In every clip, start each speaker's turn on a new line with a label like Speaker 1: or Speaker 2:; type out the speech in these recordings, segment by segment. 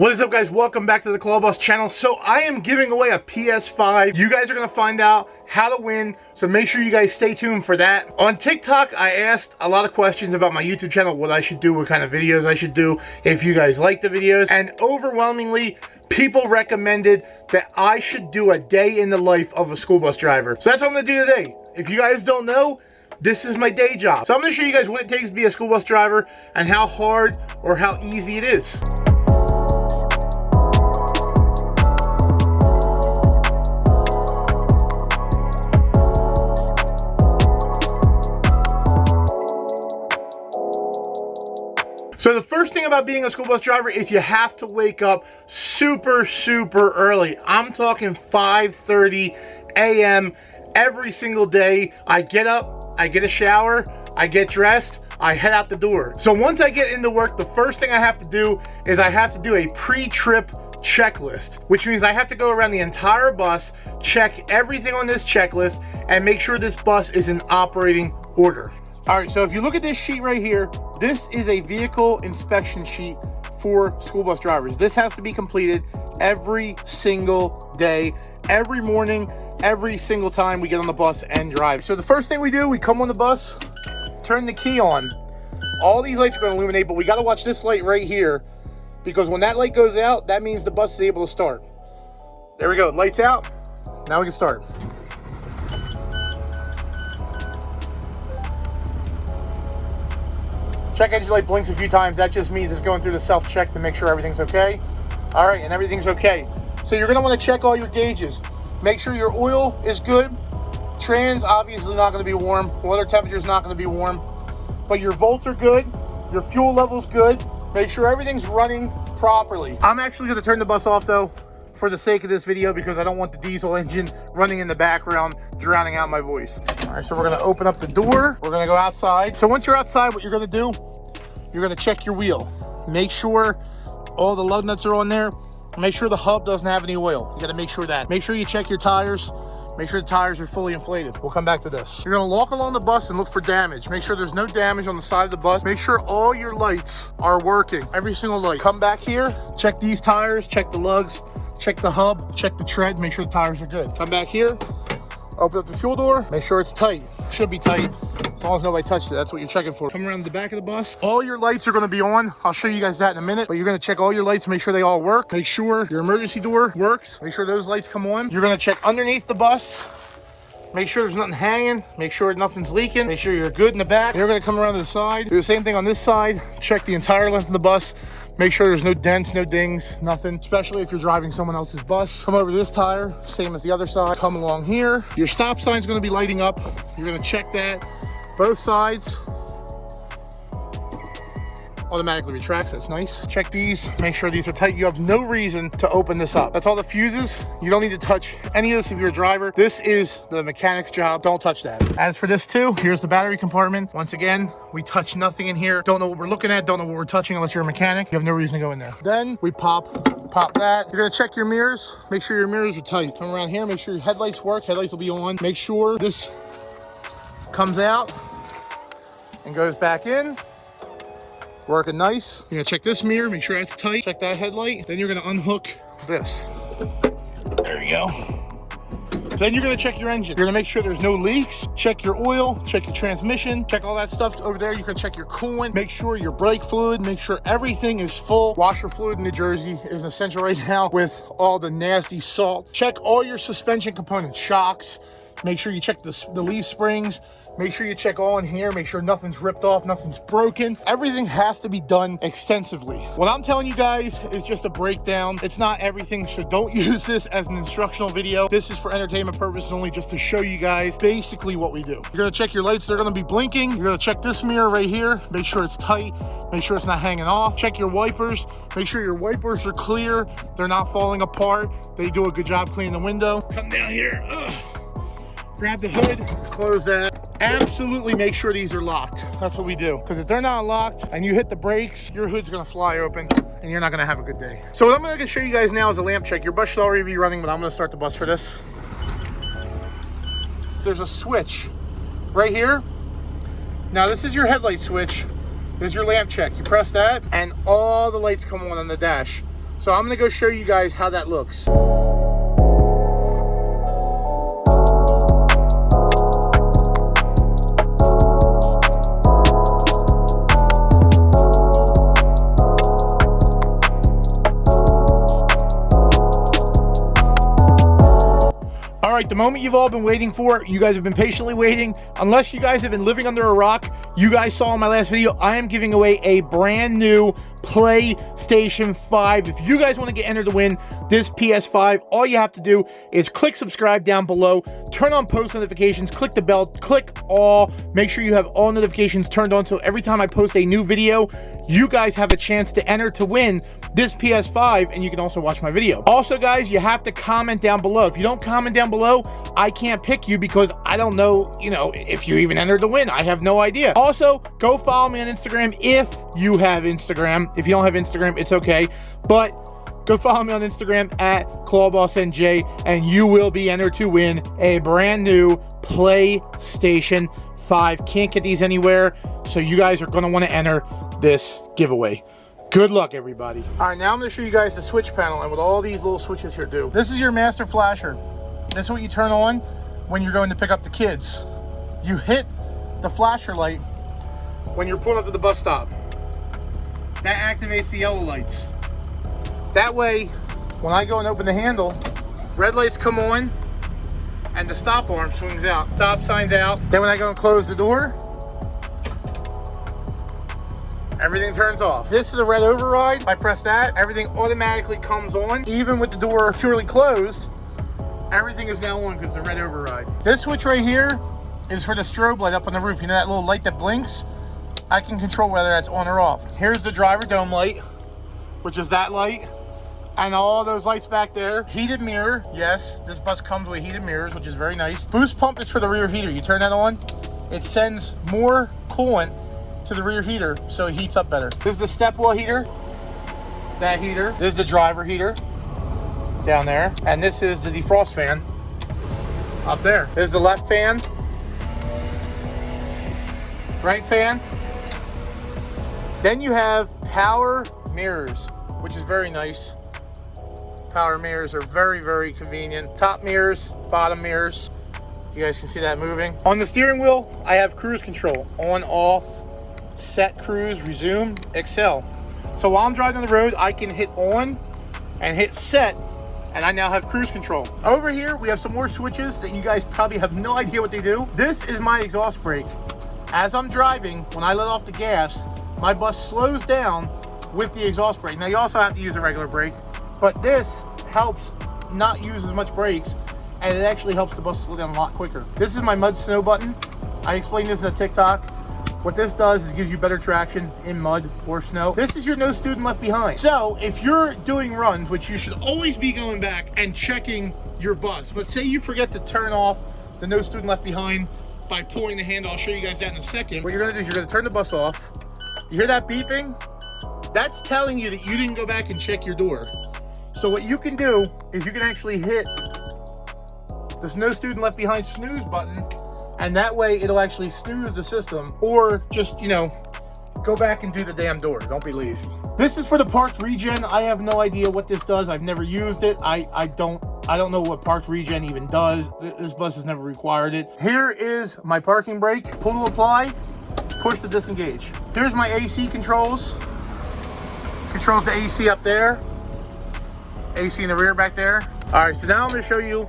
Speaker 1: What is up, guys? Welcome back to the ClawBoss channel. So I am giving away a PS5. You guys are going to find out how to win, so make sure you guys stay tuned for that. On TikTok, I asked a lot of questions about my YouTube channel, what I should do, what kind of videos I should do, if you guys like the videos, and overwhelmingly, people recommended that I should do a day in the life of a school bus driver. So that's what I'm going to do today. If you guys don't know, this is my day job. So I'm going to show you guys what it takes to be a school bus driver and how hard or how easy it is. So the first thing about being a school bus driver is you have to wake up super early. I'm talking 5:30 a.m. every single day. I get up, I get a shower, I get dressed, I head out the door. So once I get into work, the first thing I have to do is I have to do a pre-trip checklist, which means I have to go around the entire bus, check everything on this checklist, and make sure this bus is in operating order. All right, so if you look at this sheet right here, this is a vehicle inspection sheet for school bus drivers. This has to be completed every single day, every morning, every single time we get on the bus and drive. So the first thing we do, we come on the bus, turn the key on. All these lights are going to illuminate, but we got to watch this light right here, because when that light goes out, that means the bus is able to start. There we go, lights out. Now we can start. Check engine light blinks a few times. That just means it's going through the self-check to make sure everything's okay. All right, and everything's okay. So you're gonna wanna check all your gauges. Make sure your oil is good. Trans, obviously not gonna be warm. Water temperature is not gonna be warm. But your volts are good. Your fuel level's good. Make sure everything's running properly. I'm actually gonna turn the bus off though, for the sake of this video, because I don't want the diesel engine running in the background, drowning out my voice. All right, so we're gonna open up the door. We're gonna go outside. So once you're outside, what you're gonna do, you're gonna check your wheel. Make sure all the lug nuts are on there. Make sure the hub doesn't have any oil. You gotta make sure that. Make sure you check your tires. Make sure the tires are fully inflated. We'll come back to this. You're gonna walk along the bus and look for damage. Make sure there's no damage on the side of the bus. Make sure all your lights are working. Every single light. Come back here, check these tires, check the lugs, check the hub, check the tread, make sure the tires are good. Come back here, open up the fuel door, make sure it's tight. Should be tight, as long as nobody touched it. That's what you're checking for. Come around the back of the bus. All your lights are gonna be on. I'll show you guys that in a minute, but you're gonna check all your lights, make sure they all work. Make sure your emergency door works. Make sure those lights come on. You're gonna check underneath the bus. Make sure there's nothing hanging. Make sure nothing's leaking. Make sure you're good in the back. You're gonna come around to the side. Do the same thing on this side. Check the entire length of the bus. Make sure there's no dents, no dings, nothing, especially if you're driving someone else's bus. Come over to this tire, same as the other side. Come along here. Your stop sign's gonna be lighting up. You're gonna check that. Both sides. Automatically retracts, that's nice. Check these, make sure these are tight. You have no reason to open this up. That's all the fuses. You don't need to touch any of this if you're a driver. This is the mechanic's job, don't touch that. As for this too, here's the battery compartment. Once again, we touch nothing in here. Don't know what we're looking at, don't know what we're touching unless you're a mechanic. You have no reason to go in there. Then we pop that. You're gonna check your mirrors. Make sure your mirrors are tight. Come around here, make sure your headlights work. Headlights will be on. Make sure this comes out and goes back in. Working nice. You're gonna check this mirror, make sure that's tight. Check that headlight. Then you're gonna unhook this. There you go. Then you're gonna check your engine. You're gonna make sure there's no leaks. Check your oil, check your transmission, check all that stuff over there. You can check your coolant, make sure your brake fluid, make sure everything is full. Washer fluid in New Jersey is essential right now with all the nasty salt. Check all your suspension components, shocks. Make sure you check the leaf springs. Make sure you check all in here. Make sure nothing's ripped off, nothing's broken. Everything has to be done extensively. What I'm telling you guys is just a breakdown. It's not everything, so don't use this as an instructional video. This is for entertainment purposes only, just to show you guys basically what we do. You're gonna check your lights, they're gonna be blinking. You're gonna check this mirror right here. Make sure it's tight. Make sure it's not hanging off. Check your wipers. Make sure your wipers are clear. They're not falling apart. They do a good job cleaning the window. Come down here. Grab the hood, close that. Absolutely make sure these are locked. That's what we do. Because if they're not locked and you hit the brakes, your hood's gonna fly open and you're not gonna have a good day. So what I'm gonna show you guys now is a lamp check. Your bus should already be running, but I'm gonna start the bus for this. There's a switch right here. Now this is your headlight switch. There's your lamp check. You press that and all the lights come on the dash. So I'm gonna go show you guys how that looks. All right, the moment you've all been waiting for, you guys have been patiently waiting. Unless you guys have been living under a rock, you guys saw in my last video, I am giving away a brand new PlayStation 5. If you guys want to get entered to win this PS5, all you have to do is click subscribe down below, turn on post notifications, click the bell, click all, make sure you have all notifications turned on so every time I post a new video, you guys have a chance to enter to win this PS5, and you can also watch my video. Also, guys, you have to comment down below. If you don't comment down below, I can't pick you because I don't know, if you even entered to win. I have no idea. Also, go follow me on Instagram if you have Instagram. If you don't have Instagram, it's okay. But go follow me on Instagram at ClawBossNJ, and you will be entered to win a brand new PlayStation 5. Can't get these anywhere, so you guys are going to want to enter this giveaway. Good luck, everybody. All right, now I'm going to show you guys the switch panel and what all these little switches here do. This is your master flasher. This is what you turn on when you're going to pick up the kids. You hit the flasher light when you're pulling up to the bus stop. That activates the yellow lights. That way, when I go and open the handle, red lights come on and the stop arm swings out. Stop sign's out. Then when I go and close the door, everything turns off. This is a red override. If I press that, everything automatically comes on. Even with the door purely closed, everything is now on because it's a red override. This switch right here is for the strobe light up on the roof. You know that little light that blinks? I can control whether that's on or off. Here's the driver dome light, which is that light. And all those lights back there. Heated mirror, yes. This bus comes with heated mirrors, which is very nice. Boost pump is for the rear heater. You turn that on, it sends more coolant to the rear heater, so it heats up better. This is the step well heater, that heater. This is the driver heater down there, and this is the defrost fan up there. This is the left fan, right fan. Then you have power mirrors, which is very nice. Power mirrors are very, very convenient. Top mirrors, bottom mirrors. You guys can see that moving. On the steering wheel, I have cruise control, on, off, set, cruise, resume, excel. So while I'm driving on the road, I can hit on and hit set, and I now have cruise control. Over here, we have some more switches that you guys probably have no idea what they do. This is my exhaust brake. As I'm driving, when I let off the gas, my bus slows down with the exhaust brake. Now you also have to use a regular brake, but this helps not use as much brakes, and it actually helps the bus slow down a lot quicker. This is my mud snow button. I explained this in a TikTok. What this does is gives you better traction in mud or snow. This is your no student left behind. So if you're doing runs, which you should always be going back and checking your bus, but say you forget to turn off the no student left behind by pulling the handle, I'll show you guys that in a second. What you're gonna do is you're gonna turn the bus off. You hear that beeping? That's telling you that you didn't go back and check your door. So what you can do is you can actually hit this no student left behind snooze button, and that way it'll actually snooze the system, or just, go back and do the damn door. Don't be lazy. This is for the parked regen. I have no idea what this does. I've never used it. I don't know what parked regen even does. This bus has never required it. Here is my parking brake. Pull to apply, push to disengage. Here's my AC controls. Controls the AC up there. AC in the rear back there. All right, so now I'm gonna show you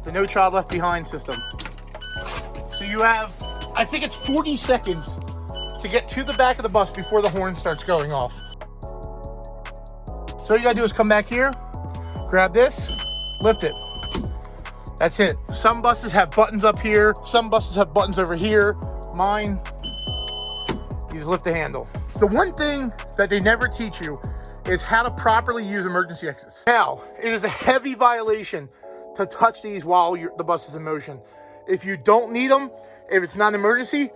Speaker 1: the No Child Left Behind system. So you have, I think it's 40 seconds to get to the back of the bus before the horn starts going off. So all you gotta do is come back here, grab this, lift it. That's it. Some buses have buttons up here, some buses have buttons over here. Mine, you just lift the handle. The one thing that they never teach you is how to properly use emergency exits. Now, it is a heavy violation to touch these while the bus is in motion. If you don't need them, if it's not an emergency,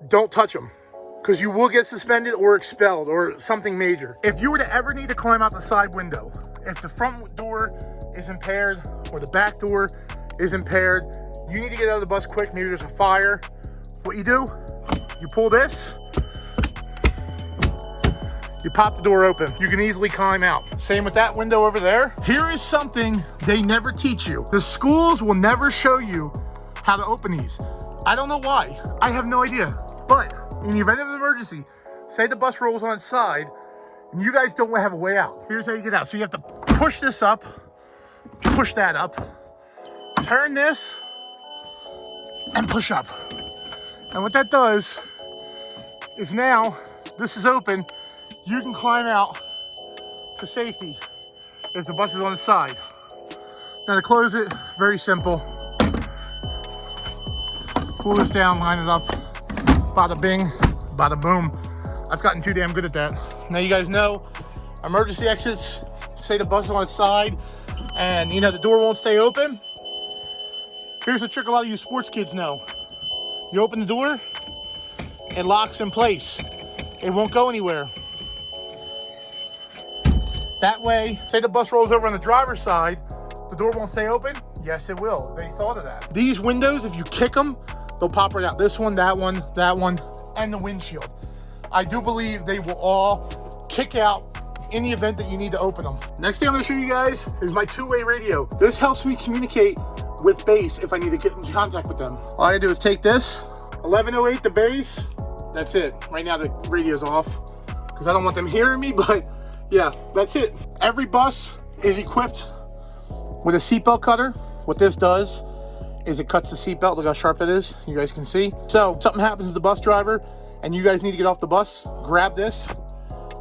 Speaker 1: don't touch them, because you will get suspended or expelled or something major. If you were to ever need to climb out the side window, if the front door is impaired or the back door is impaired, you need to get out of the bus quick. Maybe there's a fire. What you do, you pull this, you pop the door open. You can easily climb out. Same with that window over there. Here is something they never teach you. The schools will never show you how to open these. I don't know why. I have no idea. But in the event of an emergency, say the bus rolls on its side, and you guys don't have a way out. Here's how you get out. So you have to push this up, push that up, turn this, and push up. And what that does is now this is open. You can climb out to safety if the bus is on the side. Now to close it, very simple. Pull this down, line it up, bada bing, bada boom. I've gotten too damn good at that. Now you guys know, emergency exits, say the bus is on its side and you know the door won't stay open. Here's a trick a lot of you sports kids know. You open the door, it locks in place. It won't go anywhere. That way, say the bus rolls over on the driver's side, the door won't stay open? Yes, it will. They thought of that. These windows, if you kick them, they'll pop right out. This one, that one, and the windshield. I do believe they will all kick out in the event that you need to open them. Next thing I'm gonna show you guys is my two-way radio. This helps me communicate with base if I need to get in contact with them. All I do is take this, 1108 the base, that's it. Right now the radio's off because I don't want them hearing me, but yeah, that's it. Every bus is equipped with a seatbelt cutter. What this does is it cuts the seatbelt. Look how sharp that is. You guys can see. So something happens to the bus driver and you guys need to get off the bus, grab this.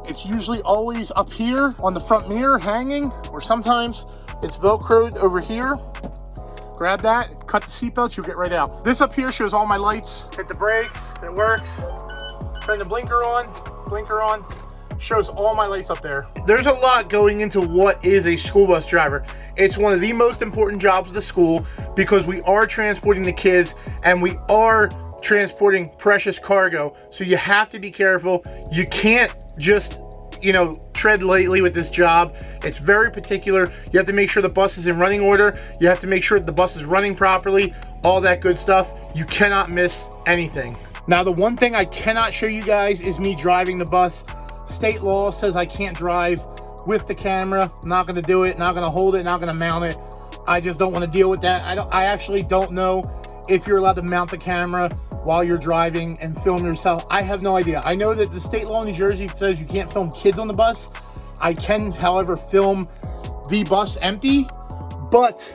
Speaker 1: It's usually always up here on the front mirror hanging, or sometimes it's Velcroed over here. Grab that, cut the seatbelts, you'll get right out. This up here shows all my lights. Hit the brakes, it works. Turn the blinker on, shows all my lights up there. There's a lot going into what is a school bus driver. It's one of the most important jobs of the school because we are transporting the kids and we are transporting precious cargo. So you have to be careful. You can't just, you know, tread lightly with this job. It's very particular. You have to make sure the bus is in running order. You have to make sure the bus is running properly, all that good stuff. You cannot miss anything. Now, the one thing I cannot show you guys is me driving the bus. State law says I can't drive with the camera. I'm not gonna do it, not gonna hold it, not gonna mount it. I just don't wanna deal with that. I actually don't know if you're allowed to mount the camera while you're driving and film yourself. I have no idea. I know that the state law in New Jersey says you can't film kids on the bus. I can, however, film the bus empty, but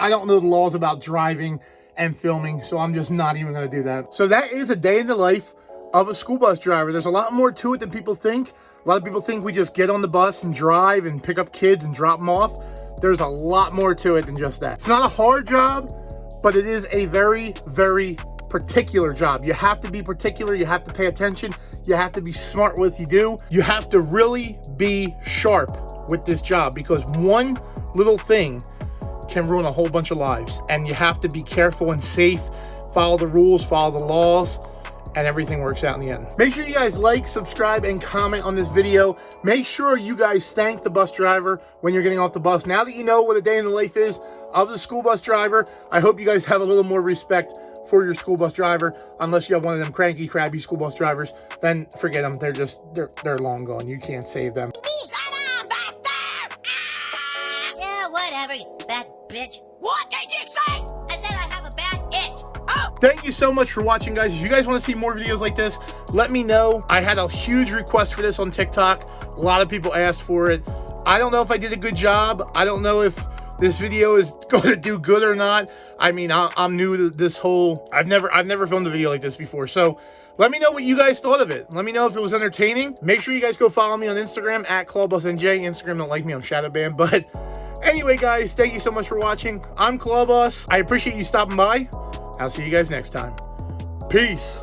Speaker 1: I don't know the laws about driving and filming, so I'm just not even gonna do that. So that is a day in the life of a school bus driver. There's a lot more to it than people think. A lot of people think we just get on the bus and drive and pick up kids and drop them off. There's a lot more to it than just that. It's not a hard job, but it is a very, very particular job. You have to be particular, you have to pay attention, you have to be smart with what you do. You have to really be sharp with this job because one little thing can ruin a whole bunch of lives, and you have to be careful and safe, follow the rules, follow the laws, and everything works out in the end. Make sure you guys like, subscribe, and comment on this video. Make sure you guys thank the bus driver when you're getting off the bus. Now that you know what a day in the life is of the school bus driver, I hope you guys have a little more respect for your school bus driver. Unless you have one of them cranky, crabby school bus drivers, then forget them. They're long gone. You can't save them.
Speaker 2: Yeah, whatever, you fat bitch. What did you say? I said I have a bad itch. Oh!
Speaker 1: Thank you so much for watching, guys. If you guys want to see more videos like this, let me know. I had a huge request for this on TikTok. A lot of people asked for it. I don't know if I did a good job. I don't know if this video is going to do good or not. I mean, I'm new to this whole, I've never filmed a video like this before. So let me know what you guys thought of it. Let me know if it was entertaining. Make sure you guys go follow me on Instagram at ClawBossNJ. Instagram don't like me, I'm shadow banned. But anyway, guys, thank you so much for watching. I'm ClawBoss. I appreciate you stopping by. I'll see you guys next time. Peace.